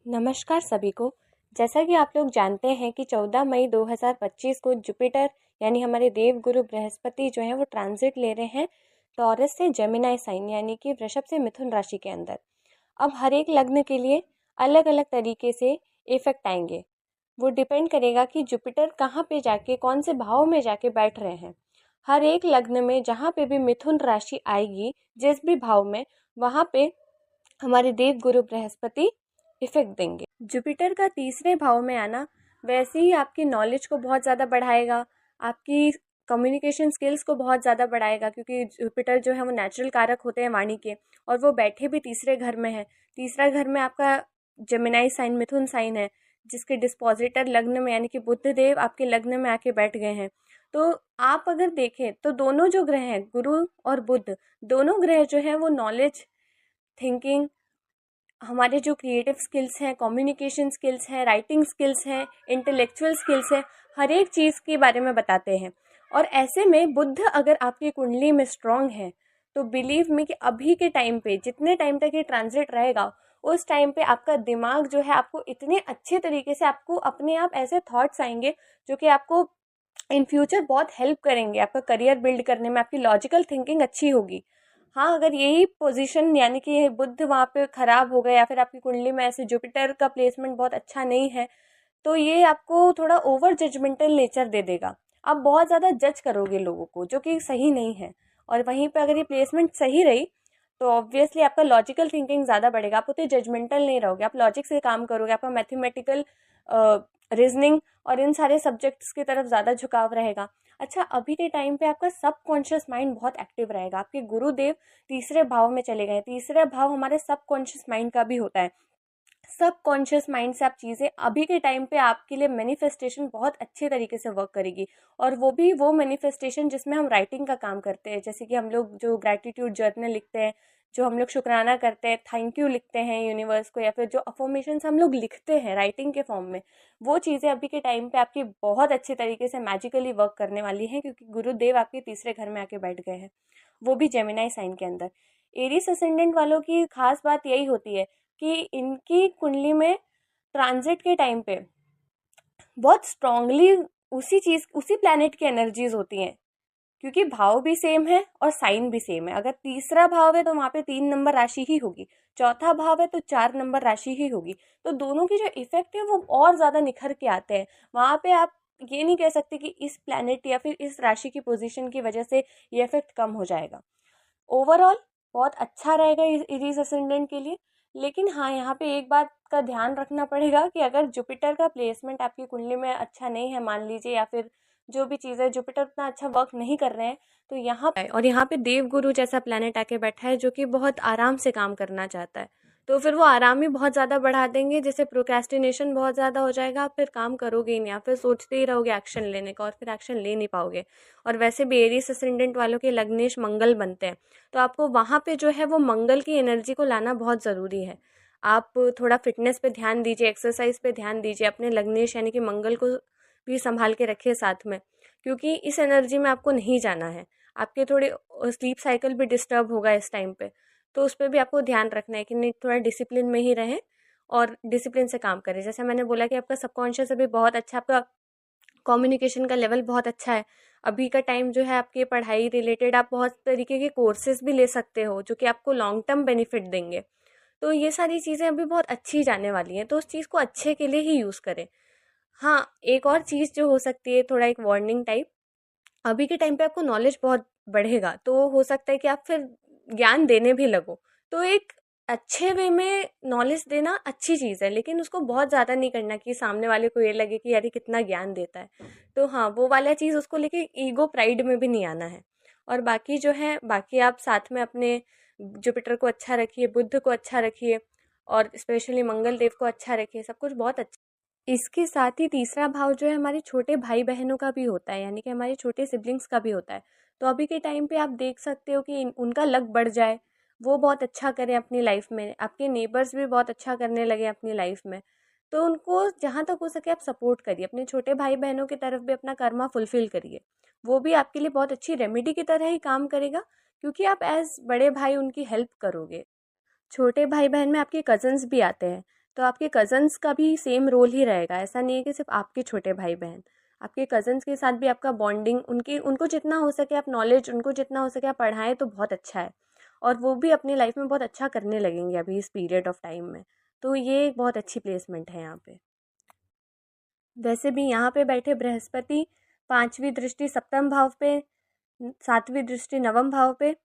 नमस्कार सभी को। जैसा कि आप लोग जानते हैं कि 14 मई 2025 को जुपिटर यानी हमारे देवगुरु बृहस्पति जो हैं वो ट्रांजिट ले रहे हैं टॉरस से जेमिनी साइन यानी कि वृषभ से मिथुन राशि के अंदर। अब हर एक लग्न के लिए अलग अलग तरीके से इफेक्ट आएंगे। वो डिपेंड करेगा कि जुपिटर कहाँ पे जाके कौन से भाव में जाके बैठ रहे हैं। हर एक लग्न में जहाँ पे भी मिथुन राशि आएगी जिस भी भाव में, वहाँ पे हमारे देवगुरु बृहस्पति इफेक्ट देंगे। जुपिटर का तीसरे भाव में आना वैसे ही आपकी नॉलेज को बहुत ज़्यादा बढ़ाएगा, आपकी कम्युनिकेशन स्किल्स को बहुत ज़्यादा बढ़ाएगा, क्योंकि जुपिटर जो है वो नेचुरल कारक होते हैं वाणी के, और वो बैठे भी तीसरे घर में है। तीसरा घर में आपका जेमिनी साइन मिथुन साइन है, जिसके डिस्पोजिटर लग्न में यानी कि बुध देव आपके लग्न में आके बैठ गए हैं। तो आप अगर देखें तो दोनों जो ग्रह हैं, गुरु और बुध, दोनों ग्रह जो है वो नॉलेज, थिंकिंग, हमारे जो क्रिएटिव स्किल्स हैं, कम्युनिकेशन स्किल्स हैं, राइटिंग स्किल्स हैं, इंटेलेक्चुअल स्किल्स हैं, हर एक चीज़ के बारे में बताते हैं। और ऐसे में बुध अगर आपकी कुंडली में स्ट्रांग है तो बिलीव मी कि अभी के टाइम पे जितने टाइम तक ये ट्रांजिट रहेगा उस टाइम पे आपका दिमाग जो है आपको इतने अच्छे तरीके से, आपको अपने आप ऐसे थॉट्स आएंगे जो कि आपको इन फ्यूचर बहुत हेल्प करेंगे आपका करियर बिल्ड करने में। आपकी लॉजिकल थिंकिंग अच्छी होगी। हाँ, अगर यही पोजीशन यानी कि बुध वहाँ पे खराब हो गया या फिर आपकी कुंडली में ऐसे जुपिटर का प्लेसमेंट बहुत अच्छा नहीं है, तो ये आपको थोड़ा ओवर जजमेंटल नेचर दे देगा। आप बहुत ज़्यादा जज करोगे लोगों को, जो कि सही नहीं है। और वहीं पे अगर ये प्लेसमेंट सही रही तो ऑब्वियसली आपका लॉजिकल थिंकिंग ज़्यादा बढ़ेगा, आप उतने जजमेंटल नहीं रहोगे, आप लॉजिक से काम करोगे, आपका मैथमेटिकल रीजनिंग और इन सारे सब्जेक्ट्स की तरफ ज़्यादा झुकाव रहेगा। अच्छा, अभी के टाइम पे आपका सबकॉन्शियस माइंड बहुत एक्टिव रहेगा। आपके गुरुदेव तीसरे भाव में चले गए। तीसरा भाव हमारे सबकॉन्शियस माइंड का भी होता है। सबकॉन्शियस माइंड से आप चीज़ें अभी के टाइम पे आपके लिए मैनिफेस्टेशन बहुत अच्छे तरीके से वर्क करेगी। और वो भी वो मैनिफेस्टेशन जिसमें हम राइटिंग का काम करते हैं, जैसे कि हम लोग जो ग्रैटिट्यूड जर्नल लिखते हैं, जो हम लोग शुक्राना करते हैं, थैंक यू लिखते हैं यूनिवर्स को, या फिर जो अफर्मेशंस हम लोग लिखते हैं राइटिंग के फॉर्म में, वो चीज़ें अभी के टाइम पे आपकी बहुत अच्छे तरीके से मैजिकली वर्क करने वाली हैं, क्योंकि गुरुदेव आपके तीसरे घर में आके बैठ गए हैं, वो भी जेमिनी साइन के अंदर। एरीज असेंडेंट वालों की खास बात यही होती है कि इनकी कुंडली में ट्रांजिट के टाइम पे बहुत स्ट्रांगली उसी प्लैनेट की एनर्जीज होती हैं, क्योंकि भाव भी सेम है और साइन भी सेम है। अगर तीसरा भाव है तो वहाँ पे 3 नंबर राशि ही होगी, चौथा भाव है तो 4 नंबर राशि ही होगी। तो दोनों की जो इफेक्ट है वो और ज़्यादा निखर के आते हैं। वहाँ पे आप ये नहीं कह सकते कि इस प्लैनेट या फिर इस राशि की पोजीशन की वजह से ये इफेक्ट कम हो जाएगा। ओवरऑल बहुत अच्छा रहेगा इरीज असेंडेंट के लिए। लेकिन हाँ, यहाँ पे एक बात का ध्यान रखना पड़ेगा कि अगर जुपिटर का प्लेसमेंट आपकी कुंडली में अच्छा नहीं है मान लीजिए, या फिर जो भी चीज़ है जुपिटर उतना अच्छा वर्क नहीं कर रहे हैं, तो यहाँ पे और यहाँ पे देवगुरु जैसा प्लेनेट आके बैठा है जो कि बहुत आराम से काम करना चाहता है, तो फिर वो आराम ही बहुत ज़्यादा बढ़ा देंगे, जिससे प्रोक्रेस्टिनेशन बहुत ज़्यादा हो जाएगा। आप फिर काम करोगे ही नहीं, आप फिर सोचते ही रहोगे एक्शन लेने का और फिर एक्शन ले नहीं पाओगे। और वैसे भी एरीज असेंडेंट वालों के लग्नेश मंगल बनते हैं, तो आपको वहाँ पे जो है वो मंगल की एनर्जी को लाना बहुत ज़रूरी है। आप थोड़ा फिटनेस पे ध्यान दीजिए, एक्सरसाइज पे ध्यान दीजिए, अपने लग्नेश यानी कि मंगल को भी संभाल के रखिए साथ में, क्योंकि इस एनर्जी में आपको नहीं जाना है। आपके थोड़े स्लीप साइकिल भी डिस्टर्ब होगा इस टाइम पे, तो उस पर भी आपको ध्यान रखना है कि नहीं, थोड़ा डिसिप्लिन में ही रहें और डिसिप्लिन से काम करें। जैसे मैंने बोला कि आपका सबकॉन्शियस अभी बहुत अच्छा, आपका कम्युनिकेशन का लेवल बहुत अच्छा है। अभी का टाइम जो है आपकी पढ़ाई रिलेटेड आप बहुत तरीके के कोर्सेज भी ले सकते हो जो कि आपको लॉन्ग टर्म बेनिफिट देंगे। तो ये सारी चीज़ें अभी बहुत अच्छी जाने वाली हैं, तो उस चीज़ को अच्छे के लिए ही यूज़ करें। हाँ, एक और चीज़ जो हो सकती है, थोड़ा एक वार्निंग टाइप, अभी के टाइम पे आपको नॉलेज बहुत बढ़ेगा, तो हो सकता है कि आप फिर ज्ञान देने भी लगो। तो एक अच्छे वे में नॉलेज देना अच्छी चीज़ है, लेकिन उसको बहुत ज़्यादा नहीं करना कि सामने वाले को ये लगे कि यार ये कितना ज्ञान देता है। तो हाँ, वो वाला चीज़ उसको लेके ईगो प्राइड में भी नहीं आना है। और बाकी जो है, बाकी आप साथ में अपने जुपिटर को अच्छा रखिए, बुध को अच्छा रखिए, और स्पेशली मंगल देव को अच्छा रखिए, सब कुछ बहुत अच्छा। इसके साथ ही तीसरा भाव जो है हमारे छोटे भाई बहनों का भी होता है, यानी कि हमारे छोटे सिबलिंग्स का भी होता है। तो अभी के टाइम पे आप देख सकते हो कि उनका लक बढ़ जाए, वो बहुत अच्छा करें अपनी लाइफ में, आपके नेबर्स भी बहुत अच्छा करने लगे अपनी लाइफ में। तो उनको जहाँ तक हो सके आप सपोर्ट करिए, अपने छोटे भाई बहनों की तरफ भी अपना कर्मा फुलफिल करिए। वो भी आपके लिए बहुत अच्छी रेमेडी की तरह ही काम करेगा, क्योंकि आप एज बड़े भाई उनकी हेल्प करोगे। छोटे भाई बहन में आपके कज़न्स भी आते हैं, तो आपके कज़न्स का भी सेम रोल ही रहेगा। ऐसा नहीं है कि सिर्फ आपके छोटे भाई बहन, आपके कज़न्स के साथ भी आपका बॉन्डिंग, उनकी उनको जितना हो सके आप नॉलेज, उनको जितना हो सके आप पढ़ाएं तो बहुत अच्छा है। और वो भी अपनी लाइफ में बहुत अच्छा करने लगेंगे अभी इस पीरियड ऑफ टाइम में। तो ये एक बहुत अच्छी प्लेसमेंट है यहाँ पे। वैसे भी यहाँ पे बैठे बृहस्पति 5वीं दृष्टि सप्तम भाव पे, 7वीं दृष्टि नवम भाव पे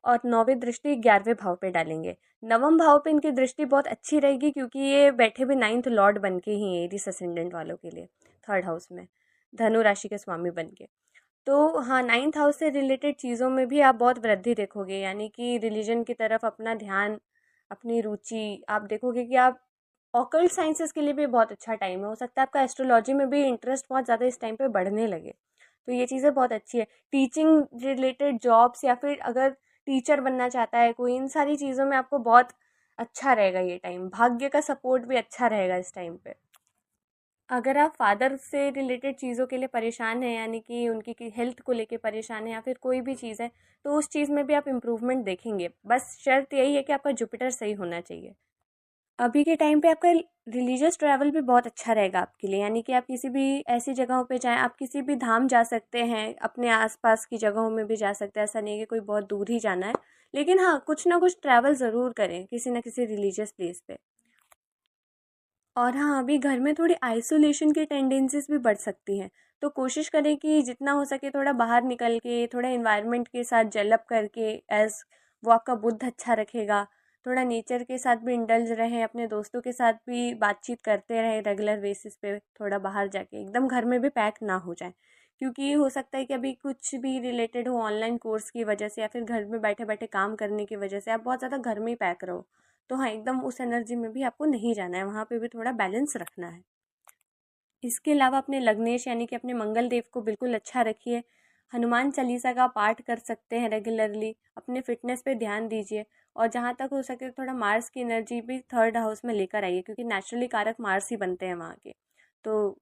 और 9वीं दृष्टि 11वें भाव पे डालेंगे। नवम भाव पे इनकी दृष्टि बहुत अच्छी रहेगी क्योंकि ये बैठे भी 9th लॉर्ड बन के ही है एरीस असेंडेंट वालों के लिए, 3rd हाउस में धनु राशि के स्वामी बन के। तो हाँ, 9th हाउस से रिलेटेड चीज़ों में भी आप बहुत वृद्धि देखोगे, यानी कि रिलीजन की तरफ अपना ध्यान, अपनी रुचि आप देखोगे कि आप ऑकल्ट साइंसेस के लिए भी बहुत अच्छा टाइम है। हो सकता है आपका एस्ट्रोलॉजी में भी इंटरेस्ट बहुत ज़्यादा इस टाइम पे बढ़ने लगे। तो ये चीज़ें बहुत अच्छी है। टीचिंग रिलेटेड जॉब्स या फिर अगर टीचर बनना चाहता है कोई, इन सारी चीज़ों में आपको बहुत अच्छा रहेगा ये टाइम। भाग्य का सपोर्ट भी अच्छा रहेगा इस टाइम पे। अगर आप फादर से रिलेटेड चीज़ों के लिए परेशान हैं, यानी कि उनकी हेल्थ को लेके परेशान है या फिर कोई भी चीज़ है, तो उस चीज़ में भी आप इम्प्रूवमेंट देखेंगे। बस शर्त यही है कि आपका जुपिटर सही होना चाहिए। अभी के टाइम पे आपका रिलीजियस ट्रैवल भी बहुत अच्छा रहेगा आपके लिए, यानी कि आप किसी भी ऐसी जगहों पे जाएँ, आप किसी भी धाम जा सकते हैं, अपने आस-पास की जगहों में भी जा सकते हैं। ऐसा नहीं है कि कोई बहुत दूर ही जाना है। लेकिन हाँ, कुछ ना कुछ ट्रैवल ज़रूर करें, किसी न किसी रिलीजियस प्लेस पे। और हाँ, अभी घर में थोड़ी आइसोलेशन की टेंडेंसीज़ भी बढ़ सकती हैं। तो कोशिश करें कि जितना हो सके थोड़ा बाहर निकल के, थोड़ा एनवायरनमेंट के साथ जेल अप करके, एज़ वो आपका बुद्ध अच्छा रखेगा। थोड़ा नेचर के साथ भी इंडल्ज रहें, अपने दोस्तों के साथ भी बातचीत करते रहें रेगुलर बेसिस पे, थोड़ा बाहर जाके, एकदम घर में भी पैक ना हो जाएँ। क्योंकि हो सकता है कि अभी कुछ भी रिलेटेड हो ऑनलाइन कोर्स की वजह से या फिर घर में बैठे-बैठे काम करने की वजह से आप बहुत ज़्यादा घर में ही पैक रहो। तो हाँ, एकदम उस एनर्जी में भी आपको नहीं जाना है, वहाँ पे भी थोड़ा बैलेंस रखना है। इसके अलावा अपने लग्नेश यानी कि अपने मंगल देव को बिल्कुल अच्छा रखिए। हनुमान चालीसा का पाठ कर सकते हैं रेगुलरली। अपने फिटनेस पे ध्यान दीजिए और जहाँ तक हो सके थोड़ा मार्स की एनर्जी भी 3rd हाउस में लेकर आइए, क्योंकि नेचुरली कारक मार्स ही बनते हैं वहाँ के। तो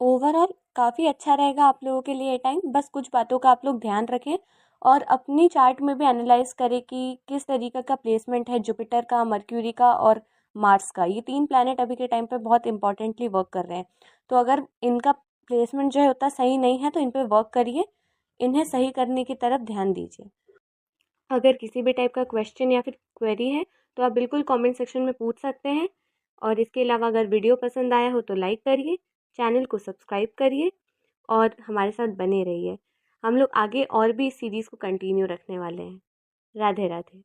ओवरऑल काफ़ी अच्छा रहेगा आप लोगों के लिए ये टाइम। बस कुछ बातों का आप लोग ध्यान रखें और अपनी चार्ट में भी एनालाइज करें कि किस तरीके का प्लेसमेंट है जुपिटर का, मर्क्यूरी का और मार्स का। ये 3 प्लैनेट अभी के टाइम पे बहुत इंपॉर्टेंटली वर्क कर रहे हैं। तो अगर इनका प्लेसमेंट जो है उतना सही नहीं है तो इन पे वर्क करिए, इन्हें सही करने की तरफ ध्यान दीजिए। अगर किसी भी टाइप का क्वेश्चन या फिर क्वेरी है तो आप बिल्कुल कमेंट सेक्शन में पूछ सकते हैं। और इसके अलावा अगर वीडियो पसंद आया हो तो लाइक करिए, चैनल को सब्सक्राइब करिए और हमारे साथ बने रहिए। हम लोग आगे और भी इस सीरीज़ को कंटिन्यू रखने वाले हैं। राधे राधे।